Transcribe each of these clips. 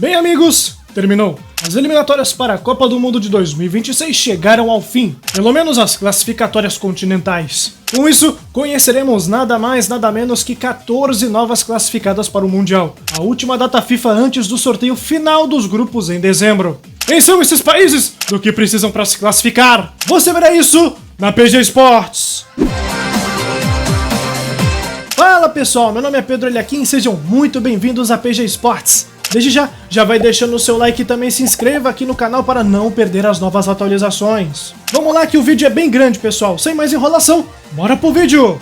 Bem, amigos, terminou. As eliminatórias para a Copa do Mundo de 2026 chegaram ao fim, pelo menos as classificatórias continentais. Com isso, conheceremos nada mais nada menos que 14 novas classificadas para o Mundial, a última data FIFA antes do sorteio final dos grupos em dezembro. Quem são esses países? Do que precisam para se classificar? Você verá isso na PG Sports! Fala pessoal, meu nome é Pedro Eliakim e sejam muito bem-vindos à PG Sports. Desde já vai deixando o seu like e também se inscreva aqui no canal para não perder as novas atualizações. Vamos lá que o vídeo é bem grande, pessoal. Sem mais enrolação, bora pro vídeo!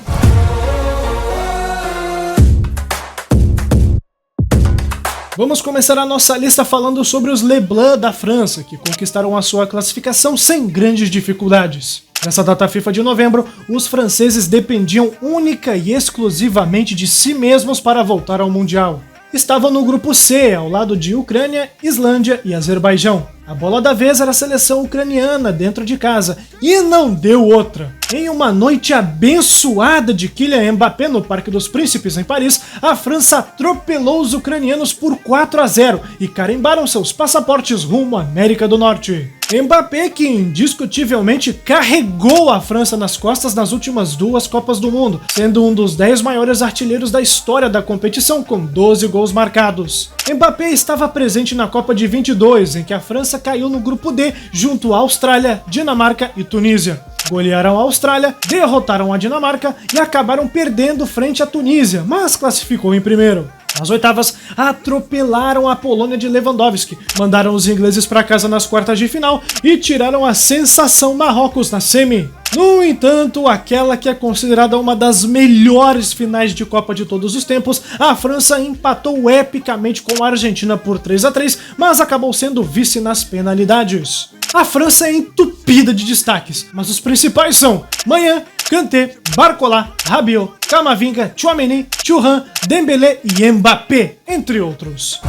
Vamos começar a nossa lista falando sobre os Leblanc da França, que conquistaram a sua classificação sem grandes dificuldades. Nessa data FIFA de novembro, os franceses dependiam única e exclusivamente de si mesmos para voltar ao Mundial. Estavam no grupo C, ao lado de Ucrânia, Islândia e Azerbaijão. A bola da vez era a seleção ucraniana dentro de casa, e não deu outra. Em uma noite abençoada de Kylian Mbappé no Parque dos Príncipes, em Paris, a França atropelou os ucranianos por 4-0 e carimbaram seus passaportes rumo à América do Norte. Mbappé, que indiscutivelmente carregou a França nas costas nas últimas duas Copas do Mundo, sendo um dos 10 maiores artilheiros da história da competição, com 12 gols marcados. Mbappé estava presente na Copa de 22, em que a França caiu no grupo D, junto à Austrália, Dinamarca e Tunísia. Golearam a Austrália, derrotaram a Dinamarca e acabaram perdendo frente à Tunísia, mas classificou em primeiro. Nas oitavas, atropelaram a Polônia de Lewandowski, mandaram os ingleses para casa nas quartas de final e tiraram a sensação Marrocos na semi. No entanto, aquela que é considerada uma das melhores finais de Copa de todos os tempos, a França empatou epicamente com a Argentina por 3-3, mas acabou sendo vice nas penalidades. A França é entupida de destaques, mas os principais são Maignan, Kanté, Barcola, Rabiot, Camavinga, Tchouaméni, Thuram, Dembélé e Mbappé, entre outros.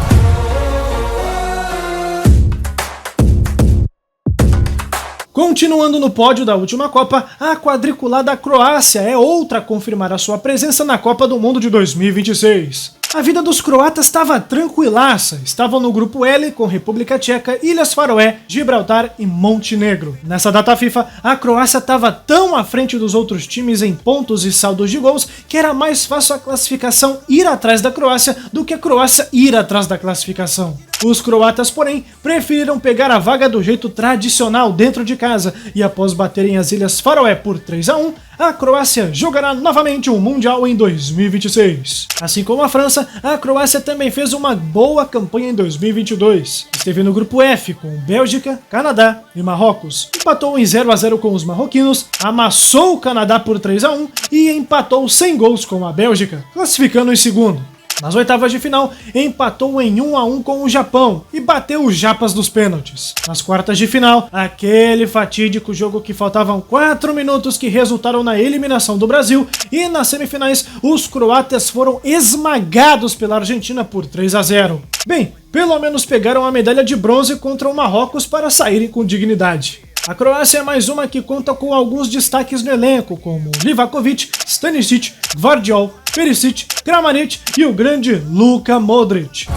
Continuando no pódio da última Copa, a quadriculada Croácia é outra a confirmar a sua presença na Copa do Mundo de 2026. A vida dos croatas estava tranquilaça, estavam no grupo L com República Tcheca, Ilhas Faroé, Gibraltar e Montenegro. Nessa data FIFA, a Croácia estava tão à frente dos outros times em pontos e saldos de gols que era mais fácil a classificação ir atrás da Croácia do que a Croácia ir atrás da classificação. Os croatas, porém, preferiram pegar a vaga do jeito tradicional dentro de casa e após baterem as Ilhas Faroé por 3-1, a Croácia jogará novamente o Mundial em 2026. Assim como a França, a Croácia também fez uma boa campanha em 2022. Esteve no grupo F com Bélgica, Canadá e Marrocos. Empatou em 0-0 com os marroquinos, amassou o Canadá por 3-1 e empatou sem gols com a Bélgica, classificando em segundo. Nas oitavas de final, empatou em 1-1 com o Japão e bateu os japas dos pênaltis. Nas quartas de final, aquele fatídico jogo que faltavam 4 minutos que resultaram na eliminação do Brasil, e nas semifinais, os croatas foram esmagados pela Argentina por 3-0. Bem, pelo menos pegaram a medalha de bronze contra o Marrocos para saírem com dignidade. A Croácia é mais uma que conta com alguns destaques no elenco, como Livakovic, Stanisic, Gvardiol, Perisic, Kramaric e o grande Luka Modric.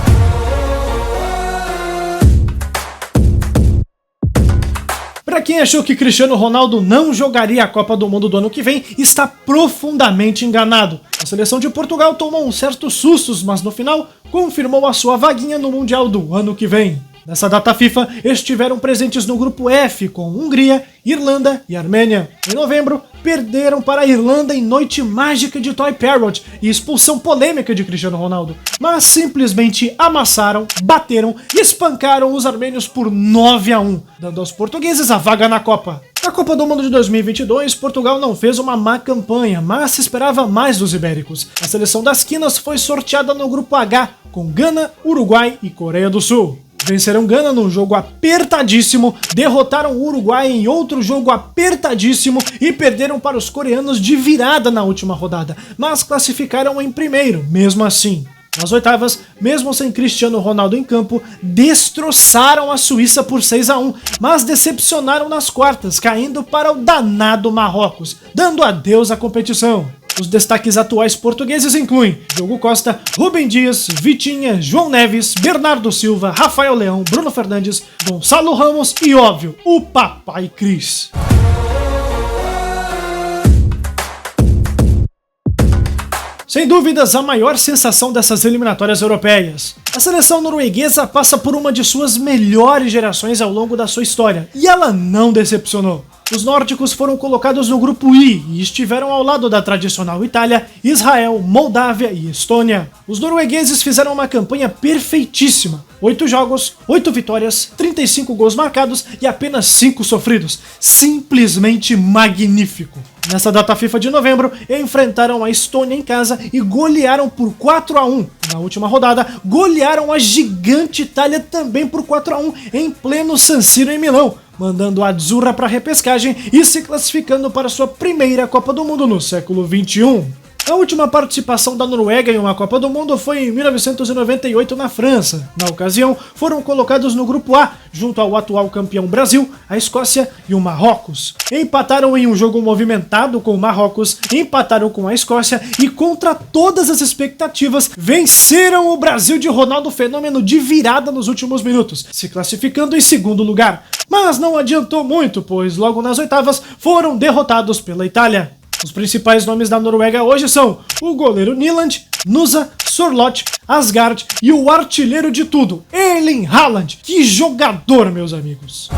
Para quem achou que Cristiano Ronaldo não jogaria a Copa do Mundo do ano que vem, está profundamente enganado. A seleção de Portugal tomou uns certos sustos, mas no final confirmou a sua vaguinha no Mundial do ano que vem. Nessa data FIFA, estiveram presentes no grupo F com Hungria, Irlanda e Armênia. Em novembro, perderam para a Irlanda em noite mágica de Toy Parrott e expulsão polêmica de Cristiano Ronaldo, mas simplesmente amassaram, bateram e espancaram os armênios por 9-1, dando aos portugueses a vaga na Copa. Na Copa do Mundo de 2022, Portugal não fez uma má campanha, mas se esperava mais dos ibéricos. A seleção das quinas foi sorteada no grupo H, com Gana, Uruguai e Coreia do Sul. Venceram Gana num jogo apertadíssimo, derrotaram o Uruguai em outro jogo apertadíssimo e perderam para os coreanos de virada na última rodada, mas classificaram em primeiro, mesmo assim. Nas oitavas, mesmo sem Cristiano Ronaldo em campo, destroçaram a Suíça por 6-1, mas decepcionaram nas quartas, caindo para o danado Marrocos, dando adeus à competição. Os destaques atuais portugueses incluem Diogo Costa, Rubem Dias, Vitinha, João Neves, Bernardo Silva, Rafael Leão, Bruno Fernandes, Gonçalo Ramos e, óbvio, o Papai Cris. Sem dúvidas, a maior sensação dessas eliminatórias europeias. A seleção norueguesa passa por uma de suas melhores gerações ao longo da sua história, e ela não decepcionou. Os nórdicos foram colocados no grupo I e estiveram ao lado da tradicional Itália, Israel, Moldávia e Estônia. Os noruegueses fizeram uma campanha perfeitíssima. 8 jogos, 8 vitórias, 35 gols marcados e apenas 5 sofridos. Simplesmente magnífico. Nessa data FIFA de novembro, enfrentaram a Estônia em casa e golearam por 4-1. Na última rodada, golearam a gigante Itália também por 4-1 em pleno San Siro em Milão, mandando a Azzurra para a repescagem e se classificando para sua primeira Copa do Mundo no século XXI. A última participação da Noruega em uma Copa do Mundo foi em 1998 na França. Na ocasião, foram colocados no grupo A, junto ao atual campeão Brasil, a Escócia e o Marrocos. Empataram em um jogo movimentado com o Marrocos, empataram com a Escócia e, contra todas as expectativas, venceram o Brasil de Ronaldo Fenômeno de virada nos últimos minutos, se classificando em segundo lugar. Mas não adiantou muito, pois logo nas oitavas foram derrotados pela Itália. Os principais nomes da Noruega hoje são o goleiro Nyland, Nusa, Sorloth, Asgard e o artilheiro de tudo, Erling Haaland. Que jogador, meus amigos!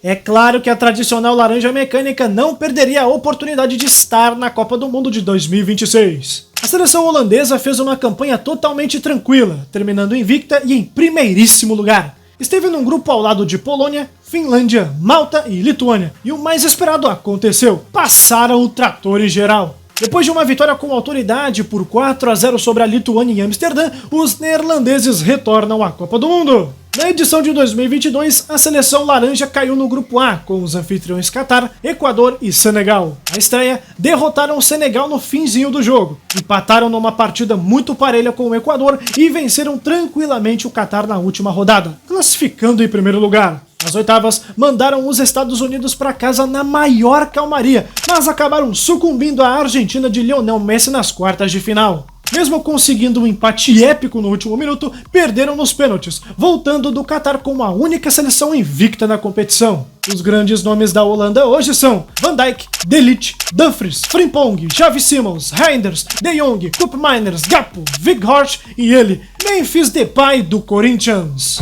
É claro que a tradicional laranja mecânica não perderia a oportunidade de estar na Copa do Mundo de 2026. A seleção holandesa fez uma campanha totalmente tranquila, terminando invicta e em primeiríssimo lugar. Esteve num grupo ao lado de Polônia, Finlândia, Malta e Lituânia, e o mais esperado aconteceu: passaram o trator em geral. Depois de uma vitória com autoridade por 4-0 sobre a Lituânia em Amsterdã, os neerlandeses retornam à Copa do Mundo. Na edição de 2022, a seleção laranja caiu no grupo A, com os anfitriões Catar, Equador e Senegal. Na estreia, derrotaram o Senegal no finzinho do jogo, empataram numa partida muito parelha com o Equador e venceram tranquilamente o Catar na última rodada, classificando em primeiro lugar. Nas oitavas, mandaram os Estados Unidos para casa na maior calmaria, mas acabaram sucumbindo à Argentina de Lionel Messi nas quartas de final. Mesmo conseguindo um empate épico no último minuto, perderam nos pênaltis, voltando do Catar como a única seleção invicta na competição. Os grandes nomes da Holanda hoje são Van Dijk, De Ligt, Dumfries, Frimpong, Xavi Simons, Reinders, De Jong, Koopmeiners, Gakpo, Weghorst e ele, Memphis Depay do Corinthians.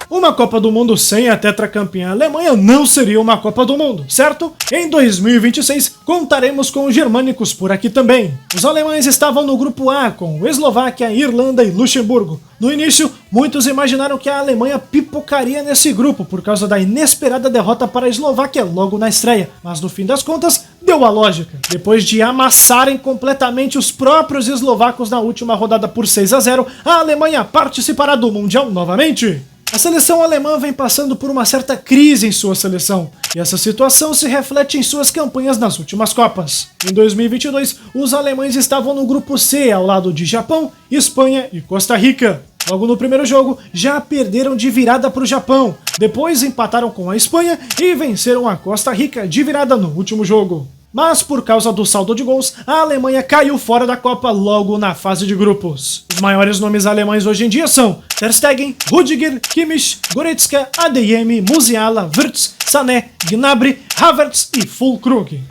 Uma Copa do Mundo sem a tetracampeã Alemanha não seria uma Copa do Mundo, certo? Em 2026, contaremos com os germânicos por aqui também. Os alemães estavam no grupo A, com Eslováquia, Irlanda e Luxemburgo. No início, muitos imaginaram que a Alemanha pipocaria nesse grupo por causa da inesperada derrota para a Eslováquia logo na estreia, mas no fim das contas, deu a lógica. Depois de amassarem completamente os próprios eslovacos na última rodada por 6-0, a Alemanha participará do Mundial novamente. A seleção alemã vem passando por uma certa crise em sua seleção, e essa situação se reflete em suas campanhas nas últimas Copas. Em 2022, os alemães estavam no grupo C ao lado de Japão, Espanha e Costa Rica. Logo no primeiro jogo, já perderam de virada para o Japão, depois empataram com a Espanha e venceram a Costa Rica de virada no último jogo. Mas por causa do saldo de gols, a Alemanha caiu fora da Copa logo na fase de grupos. Os maiores nomes alemães hoje em dia são Ter Stegen, Rüdiger, Kimmich, Goretzka, Adeyemi, Musiala, Wirtz, Sané, Gnabry, Havertz e Füllkrug.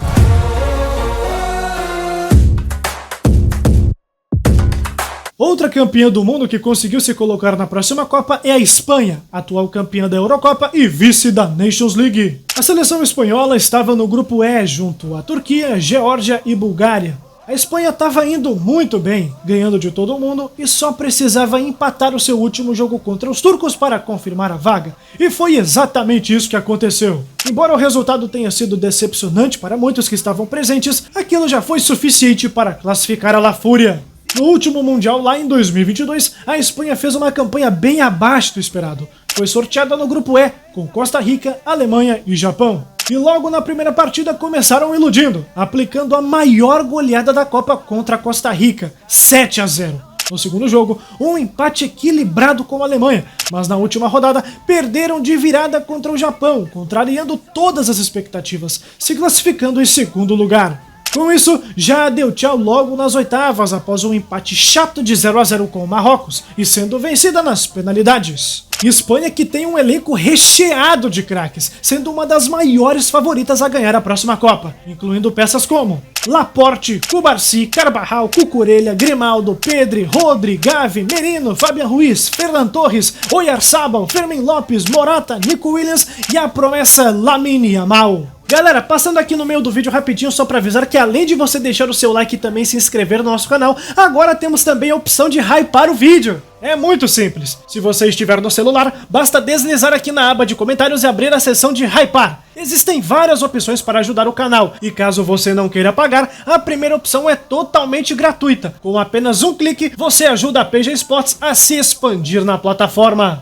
Outra campeã do mundo que conseguiu se colocar na próxima Copa é a Espanha, atual campeã da Eurocopa e vice da Nations League. A seleção espanhola estava no grupo E junto à Turquia, Geórgia e Bulgária. A Espanha estava indo muito bem, ganhando de todo mundo e só precisava empatar o seu último jogo contra os turcos para confirmar a vaga. E foi exatamente isso que aconteceu. Embora o resultado tenha sido decepcionante para muitos que estavam presentes, aquilo já foi suficiente para classificar a La Fúria. No último Mundial, lá em 2022, a Espanha fez uma campanha bem abaixo do esperado. Foi sorteada no grupo E, com Costa Rica, Alemanha e Japão. E logo na primeira partida começaram iludindo, aplicando a maior goleada da Copa contra a Costa Rica, 7-0. No segundo jogo, um empate equilibrado com a Alemanha, mas na última rodada perderam de virada contra o Japão, contrariando todas as expectativas, se classificando em segundo lugar. Com isso, já deu tchau logo nas oitavas após um empate chato de 0-0 com o Marrocos e sendo vencida nas penalidades. Espanha que tem um elenco recheado de craques, sendo uma das maiores favoritas a ganhar a próxima Copa, incluindo peças como Laporte, Cubarsí, Carvajal, Cucurella, Grimaldo, Pedri, Rodri, Gavi, Merino, Fabian Ruiz, Ferran Torres, Oyarzabal, Fermin Lopes, Morata, Nico Williams e a promessa Lamine Yamal. Galera, passando aqui no meio do vídeo rapidinho só pra avisar que além de você deixar o seu like e também se inscrever no nosso canal, agora temos também a opção de hypar o vídeo. É muito simples. Se você estiver no celular, basta deslizar aqui na aba de comentários e abrir a seção de hypar. Existem várias opções para ajudar o canal, e caso você não queira pagar, a primeira opção é totalmente gratuita. Com apenas um clique, você ajuda a PG Sports a se expandir na plataforma.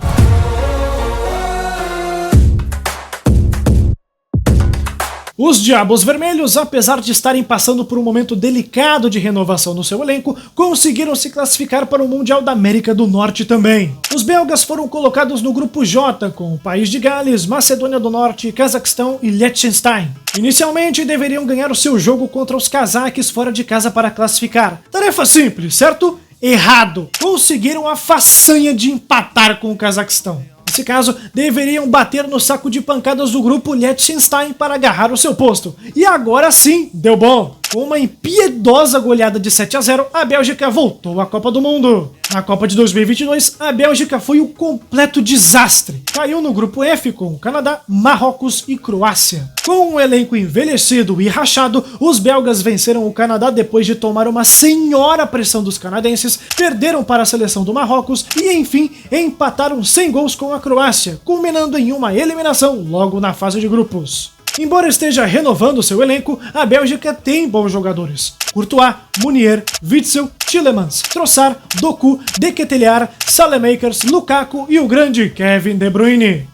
Os Diabos Vermelhos, apesar de estarem passando por um momento delicado de renovação no seu elenco, conseguiram se classificar para o Mundial da América do Norte também. Os belgas foram colocados no grupo J, com o País de Gales, Macedônia do Norte, Cazaquistão e Liechtenstein. Inicialmente deveriam ganhar o seu jogo contra os cazaques fora de casa para classificar. Tarefa simples, certo? Errado! Conseguiram a façanha de empatar com o Cazaquistão. Nesse caso, deveriam bater no saco de pancadas do grupo Liechtenstein para agarrar o seu posto. E agora sim, deu bom! Com uma impiedosa goleada de 7-0, a Bélgica voltou à Copa do Mundo. Na Copa de 2022, a Bélgica foi um completo desastre. Caiu no grupo F com Canadá, Marrocos e Croácia. Com um elenco envelhecido e rachado, os belgas venceram o Canadá depois de tomar uma senhora pressão dos canadenses, perderam para a seleção do Marrocos e, enfim, empataram sem gols com a Croácia, culminando em uma eliminação logo na fase de grupos. Embora esteja renovando seu elenco, a Bélgica tem bons jogadores. Courtois, Munier, Witsel, Tielemans, Trossard, Doku, De Ketelaere, Saelemaekers, Lukaku e o grande Kevin De Bruyne.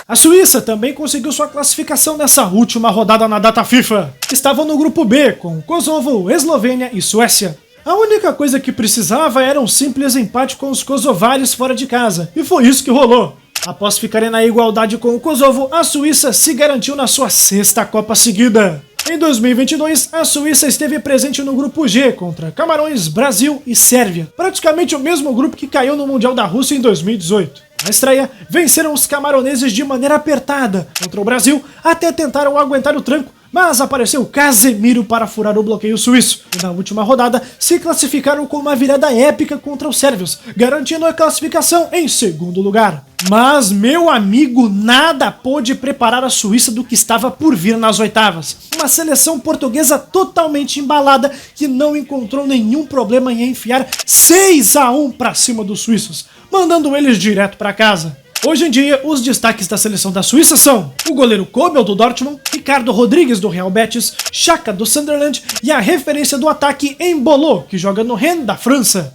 A Suíça também conseguiu sua classificação nessa última rodada na data FIFA. Estavam no grupo B com Kosovo, Eslovênia e Suécia. A única coisa que precisava era um simples empate com os kosovares fora de casa, e foi isso que rolou. Após ficarem na igualdade com o Kosovo, a Suíça se garantiu na sua sexta Copa seguida. Em 2022, a Suíça esteve presente no grupo G contra Camarões, Brasil e Sérvia, praticamente o mesmo grupo que caiu no Mundial da Rússia em 2018. Na estreia, venceram os camaroneses de maneira apertada contra o Brasil, até tentaram aguentar o tranco, mas apareceu Casemiro para furar o bloqueio suíço, e na última rodada se classificaram com uma virada épica contra os sérvios, garantindo a classificação em segundo lugar. Mas, meu amigo, nada pôde preparar a Suíça do que estava por vir nas oitavas. Uma seleção portuguesa totalmente embalada que não encontrou nenhum problema em enfiar 6-1 para cima dos suíços, mandando eles direto para casa. Hoje em dia, os destaques da seleção da Suíça são o goleiro Kobel do Dortmund, Ricardo Rodrigues do Real Betis, Xhaka do Sunderland e a referência do ataque Embolo, que joga no Rennes da França.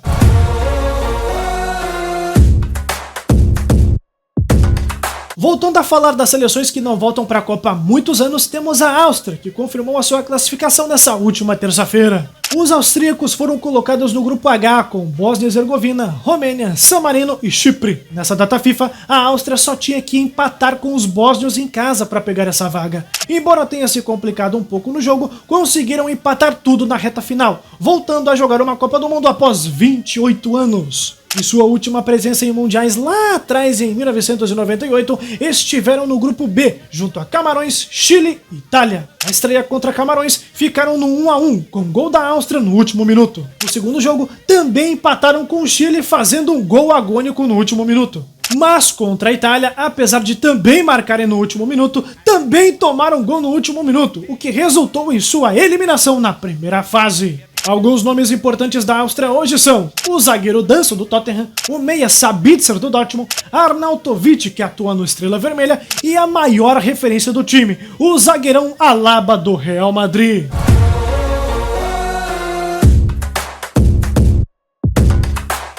Voltando a falar das seleções que não voltam para a Copa há muitos anos, temos a Áustria, que confirmou a sua classificação nessa última terça-feira. Os austríacos foram colocados no grupo H com Bósnia e Herzegovina, Romênia, San Marino e Chipre. Nessa data FIFA, a Áustria só tinha que empatar com os bósnios em casa para pegar essa vaga. Embora tenha se complicado um pouco no jogo, conseguiram empatar tudo na reta final, voltando a jogar uma Copa do Mundo após 28 anos. Em sua última presença em mundiais lá atrás, em 1998, estiveram no grupo B, junto a Camarões, Chile e Itália. Na estreia contra Camarões, ficaram no 1-1, com gol da Áustria no último minuto. No segundo jogo, também empataram com o Chile, fazendo um gol agônico no último minuto. Mas contra a Itália, apesar de também marcarem no último minuto, também tomaram gol no último minuto, o que resultou em sua eliminação na primeira fase. Alguns nomes importantes da Áustria hoje são o zagueiro Danso do Tottenham, o meia Sabitzer do Dortmund, Arnautovic, que atua no Estrela Vermelha, e a maior referência do time, o zagueirão Alaba do Real Madrid.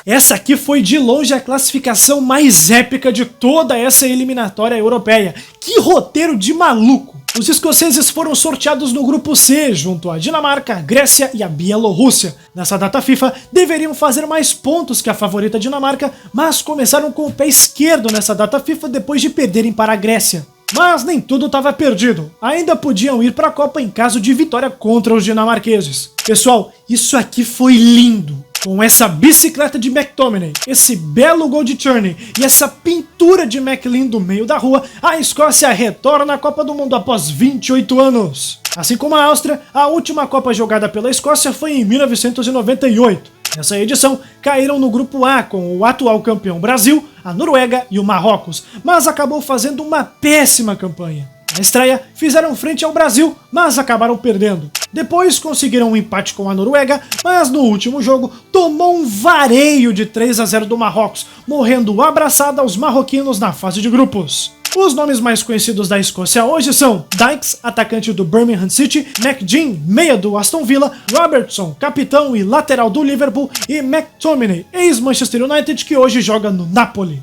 Essa aqui foi de longe a classificação mais épica de toda essa eliminatória europeia. Que roteiro de maluco! Os escoceses foram sorteados no grupo C, junto à Dinamarca, a Grécia e a Bielorrússia. Nessa data FIFA, deveriam fazer mais pontos que a favorita Dinamarca, mas começaram com o pé esquerdo nessa data FIFA depois de perderem para a Grécia. Mas nem tudo estava perdido, ainda podiam ir para a Copa em caso de vitória contra os dinamarqueses. Pessoal, isso aqui foi lindo! Com essa bicicleta de McTominay, esse belo gol de Tierney e essa pintura de McLean do meio da rua, a Escócia retorna à Copa do Mundo após 28 anos. Assim como a Áustria, a última Copa jogada pela Escócia foi em 1998. Nessa edição, caíram no grupo A com o atual campeão Brasil, a Noruega e o Marrocos, mas acabou fazendo uma péssima campanha. Na estreia, fizeram frente ao Brasil, mas acabaram perdendo. Depois conseguiram um empate com a Noruega, mas no último jogo tomou um vareio de 3-0 do Marrocos, morrendo abraçada aos marroquinos na fase de grupos. Os nomes mais conhecidos da Escócia hoje são Dykes, atacante do Birmingham City, McGinn, meia do Aston Villa, Robertson, capitão e lateral do Liverpool, e McTominay, ex-Manchester United, que hoje joga no Napoli.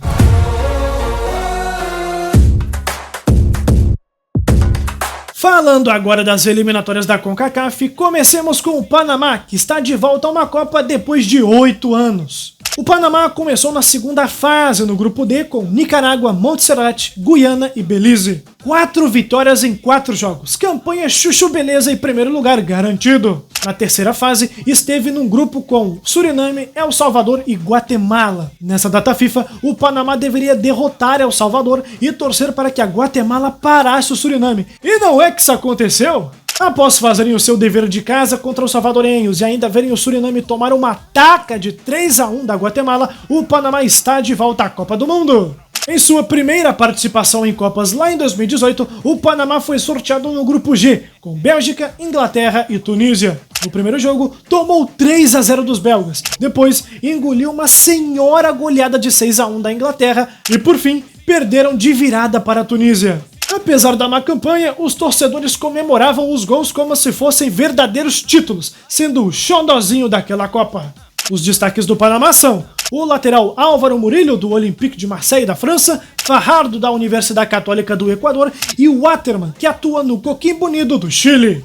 Falando agora das eliminatórias da CONCACAF, comecemos com o Panamá, que está de volta a uma Copa depois de 8 anos. O Panamá começou na segunda fase no grupo D com Nicarágua, Montserrat, Guiana e Belize. 4 vitórias em 4 jogos, campanha chuchu beleza e primeiro lugar garantido. Na terceira fase, esteve num grupo com Suriname, El Salvador e Guatemala. Nessa data FIFA, o Panamá deveria derrotar El Salvador e torcer para que a Guatemala parasse o Suriname. E não é que isso aconteceu? Após fazerem o seu dever de casa contra os salvadorenhos e ainda verem o Suriname tomar uma taca de 3-1 da Guatemala, o Panamá está de volta à Copa do Mundo. Em sua primeira participação em Copas lá em 2018, o Panamá foi sorteado no grupo G, com Bélgica, Inglaterra e Tunísia. No primeiro jogo, tomou 3-0 dos belgas, depois engoliu uma senhora goleada de 6-1 da Inglaterra e, por fim, perderam de virada para a Tunísia. Apesar da má campanha, os torcedores comemoravam os gols como se fossem verdadeiros títulos, sendo o xodózinho daquela Copa. Os destaques do Panamá são o lateral Álvaro Murillo, do Olympique de Marseille da França, Fajardo, da Universidade Católica do Equador, e o Waterman, que atua no Coquimbo Unido do Chile.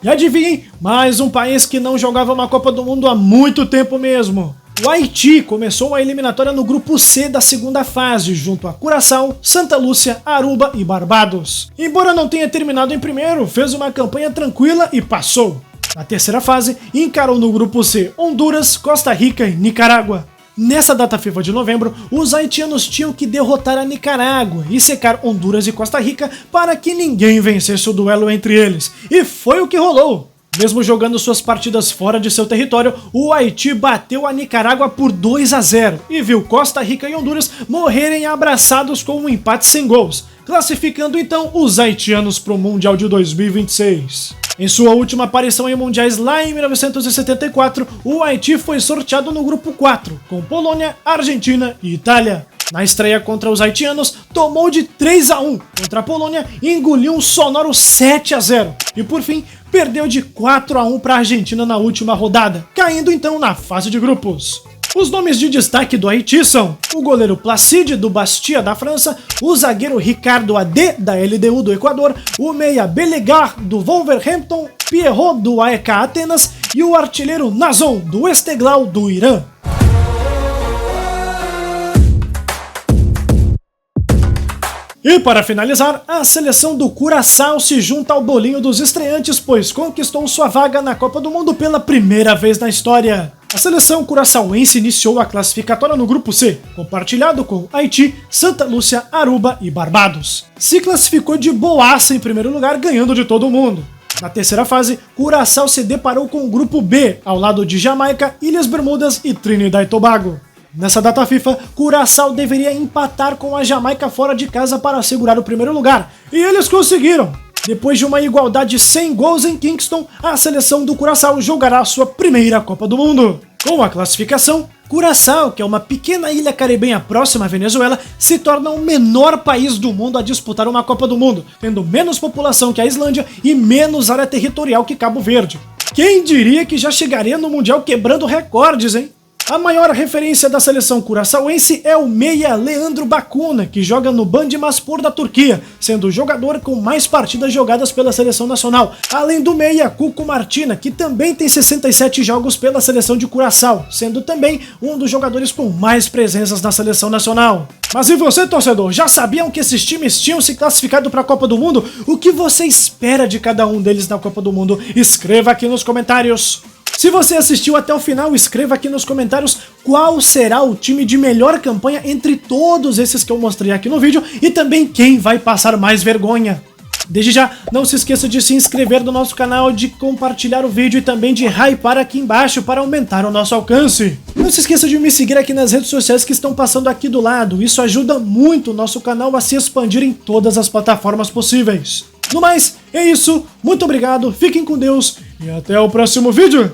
E adivinhem, mais um país que não jogava uma Copa do Mundo há muito tempo mesmo. O Haiti começou a eliminatória no grupo C da segunda fase, junto a Curaçao, Santa Lúcia, Aruba e Barbados. Embora não tenha terminado em primeiro, fez uma campanha tranquila e passou. Na terceira fase, encarou no grupo C Honduras, Costa Rica e Nicarágua. Nessa data FIFA de novembro, os haitianos tinham que derrotar a Nicarágua e secar Honduras e Costa Rica para que ninguém vencesse o duelo entre eles. E foi o que rolou! Mesmo jogando suas partidas fora de seu território, o Haiti bateu a Nicarágua por 2-0 e viu Costa Rica e Honduras morrerem abraçados com um empate sem gols, classificando então os haitianos para o Mundial de 2026. Em sua última aparição em mundiais lá em 1974, o Haiti foi sorteado no grupo 4, com Polônia, Argentina e Itália. Na estreia contra os haitianos, tomou de 3-1 contra a Polônia e engoliu um sonoro 7-0. E por fim, perdeu de 4-1 para a Argentina na última rodada, caindo então na fase de grupos. Os nomes de destaque do Haiti são o goleiro Placide, do Bastia da França, o zagueiro Ricardo Adé, da LDU do Equador, o meia Belegar, do Wolverhampton, Pierrot, do AEK Atenas e o artilheiro Nazon, do Esteghlal do Irã. E para finalizar, a seleção do Curaçao se junta ao bolinho dos estreantes, pois conquistou sua vaga na Copa do Mundo pela primeira vez na história. A seleção curaçaoense iniciou a classificatória no grupo C, compartilhado com Haiti, Santa Lúcia, Aruba e Barbados. Se classificou de boaça em primeiro lugar, ganhando de todo mundo. Na terceira fase, Curaçao se deparou com o grupo B, ao lado de Jamaica, Ilhas Bermudas e Trinidad e Tobago. Nessa data FIFA, Curaçao deveria empatar com a Jamaica fora de casa para assegurar o primeiro lugar, e eles conseguiram! Depois de uma igualdade sem gols em Kingston, a seleção do Curaçao jogará sua primeira Copa do Mundo. Com a classificação, Curaçao, que é uma pequena ilha caribenha próxima à Venezuela, se torna o menor país do mundo a disputar uma Copa do Mundo, tendo menos população que a Islândia e menos área territorial que Cabo Verde. Quem diria que já chegaria no Mundial quebrando recordes, hein? A maior referência da seleção curaçaoense é o meia Leandro Bacuna, que joga no Bandırmaspor da Turquia, sendo o jogador com mais partidas jogadas pela seleção nacional, além do meia Cuco Martina, que também tem 67 jogos pela seleção de Curaçao, sendo também um dos jogadores com mais presenças na seleção nacional. Mas e você, torcedor, já sabiam que esses times tinham se classificado para a Copa do Mundo? O que você espera de cada um deles na Copa do Mundo? Escreva aqui nos comentários. Se você assistiu até o final, escreva aqui nos comentários qual será o time de melhor campanha entre todos esses que eu mostrei aqui no vídeo e também quem vai passar mais vergonha. Desde já, não se esqueça de se inscrever no nosso canal, de compartilhar o vídeo e também de hypar aqui embaixo para aumentar o nosso alcance. Não se esqueça de me seguir aqui nas redes sociais que estão passando aqui do lado, isso ajuda muito o nosso canal a se expandir em todas as plataformas possíveis. No mais, é isso, muito obrigado, fiquem com Deus e até o próximo vídeo!